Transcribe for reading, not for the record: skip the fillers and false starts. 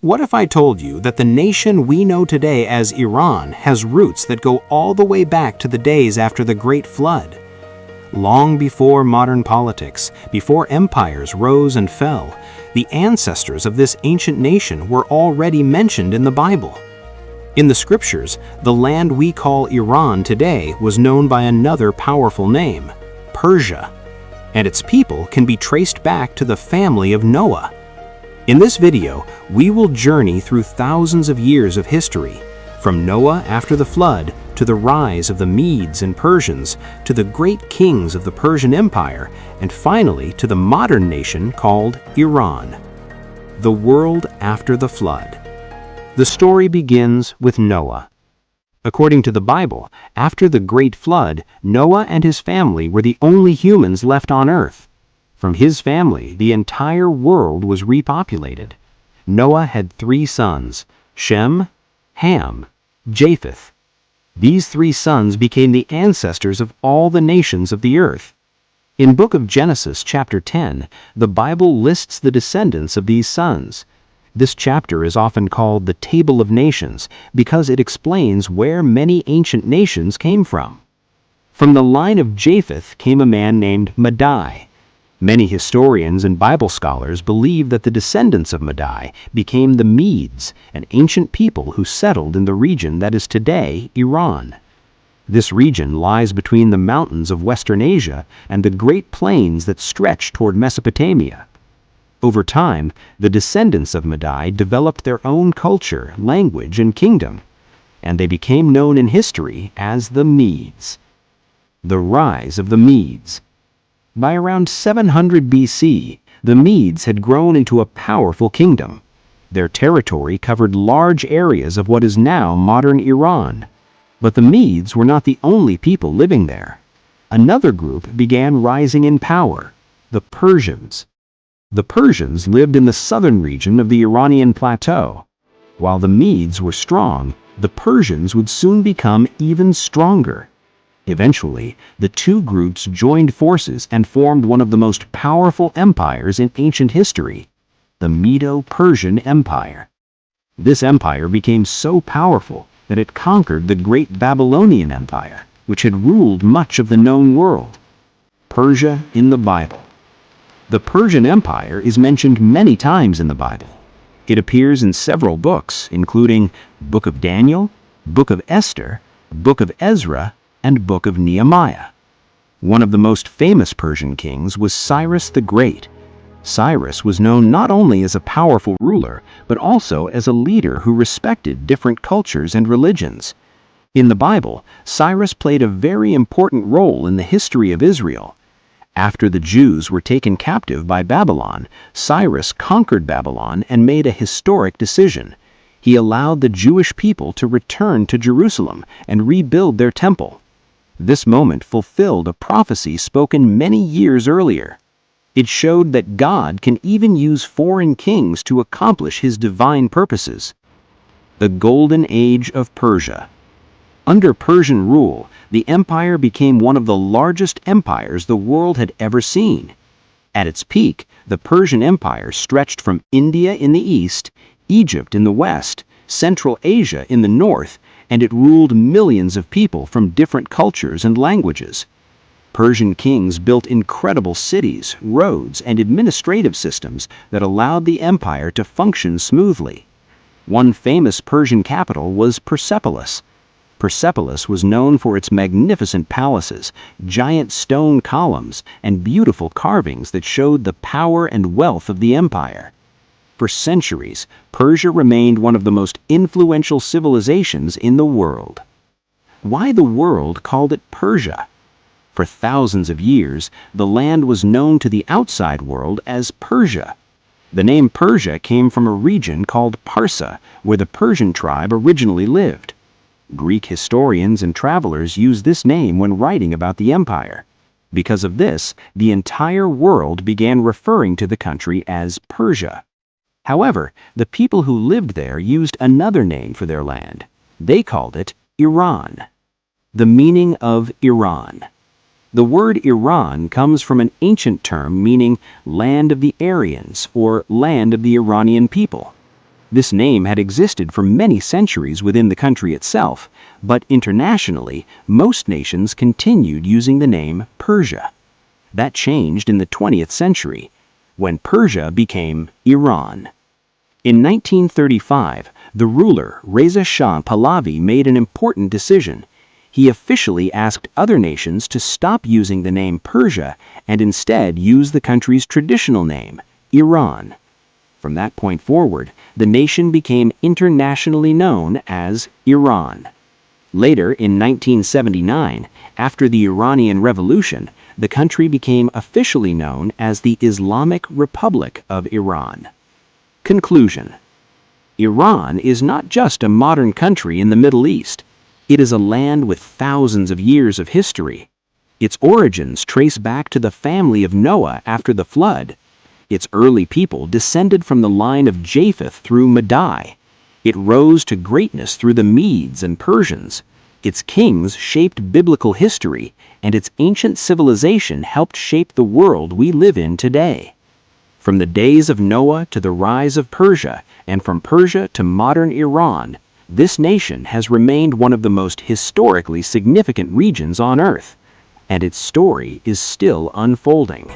What if I told you that the nation we know today as Iran has roots that go all the way back to the days after the Great Flood? Long before modern politics, before empires rose and fell, the ancestors of this ancient nation were already mentioned in the Bible. In the scriptures, the land we call Iran today was known by another powerful name, Persia, and its people can be traced back to the family of Noah. In this video, we will journey through thousands of years of history, from Noah after the flood to the rise of the Medes and Persians to the great kings of the Persian Empire, and finally to the modern nation called Iran. The world after the flood. The story begins with Noah. According to the Bible, after the Great Flood, Noah and his family were the only humans left on earth. From his family, the entire world was repopulated. Noah had 3 sons, Shem, Ham, Japheth. These 3 sons became the ancestors of all the nations of the earth. In Book of Genesis, chapter 10, the Bible lists the descendants of these sons. This chapter is often called the Table of Nations because it explains where many ancient nations came from. From the line of Japheth came a man named Madai. Many historians and Bible scholars believe that the descendants of Madai became the Medes, an ancient people who settled in the region that is today Iran. This region lies between the mountains of Western Asia and the Great Plains that stretch toward Mesopotamia. Over time, the descendants of Madai developed their own culture, language, and kingdom, and they became known in history as the Medes. The rise of the Medes. By around 700 BC, the Medes had grown into a powerful kingdom. Their territory covered large areas of what is now modern Iran. But the Medes were not the only people living there. Another group began rising in power, the Persians. The Persians lived in the southern region of the Iranian plateau. While the Medes were strong, the Persians would soon become even stronger. Eventually, the 2 groups joined forces and formed one of the most powerful empires in ancient history, the Medo-Persian Empire. This empire became so powerful that it conquered the great Babylonian Empire, which had ruled much of the known world. Persia in the Bible. The Persian Empire is mentioned many times in the Bible. It appears in several books, including Book of Daniel, Book of Esther, Book of Ezra, and Book of Nehemiah. One of the most famous Persian kings was Cyrus the Great. Cyrus was known not only as a powerful ruler, but also as a leader who respected different cultures and religions. In the Bible, Cyrus played a very important role in the history of Israel. After the Jews were taken captive by Babylon, Cyrus conquered Babylon and made a historic decision. He allowed the Jewish people to return to Jerusalem and rebuild their temple. This moment fulfilled a prophecy spoken many years earlier. It showed that God can even use foreign kings to accomplish his divine purposes. The Golden Age of Persia. Under Persian rule, the empire became one of the largest empires the world had ever seen. At its peak, the Persian Empire stretched from India in the east, Egypt in the west, Central Asia in the north, and it ruled millions of people from different cultures and languages. Persian kings built incredible cities, roads, and administrative systems that allowed the empire to function smoothly. One famous Persian capital was Persepolis. Persepolis was known for its magnificent palaces, giant stone columns, and beautiful carvings that showed the power and wealth of the empire. For centuries, Persia remained one of the most influential civilizations in the world. Why the world called it Persia? For thousands of years, the land was known to the outside world as Persia. The name Persia came from a region called Parsa, where the Persian tribe originally lived. Greek historians and travelers use this name when writing about the empire. Because of this, the entire world began referring to the country as Persia. However, the people who lived there used another name for their land. They called it Iran. The meaning of Iran. The word Iran comes from an ancient term meaning land of the Aryans or land of the Iranian people. This name had existed for many centuries within the country itself, but internationally, most nations continued using the name Persia. That changed in the 20th century, when Persia became Iran. In 1935, the ruler Reza Shah Pahlavi made an important decision. He officially asked other nations to stop using the name Persia and instead use the country's traditional name, Iran. From that point forward, the nation became internationally known as Iran. Later, in 1979, after the Iranian Revolution, the country became officially known as the Islamic Republic of Iran. Conclusion: Iran is not just a modern country in the Middle East. It is a land with thousands of years of history. Its origins trace back to the family of Noah after the flood. Its early people descended from the line of Japheth through Madai. It rose to greatness through the Medes and Persians. Its kings shaped biblical history, and its ancient civilization helped shape the world we live in today. From the days of Noah to the rise of Persia, and from Persia to modern Iran, this nation has remained one of the most historically significant regions on Earth, and its story is still unfolding.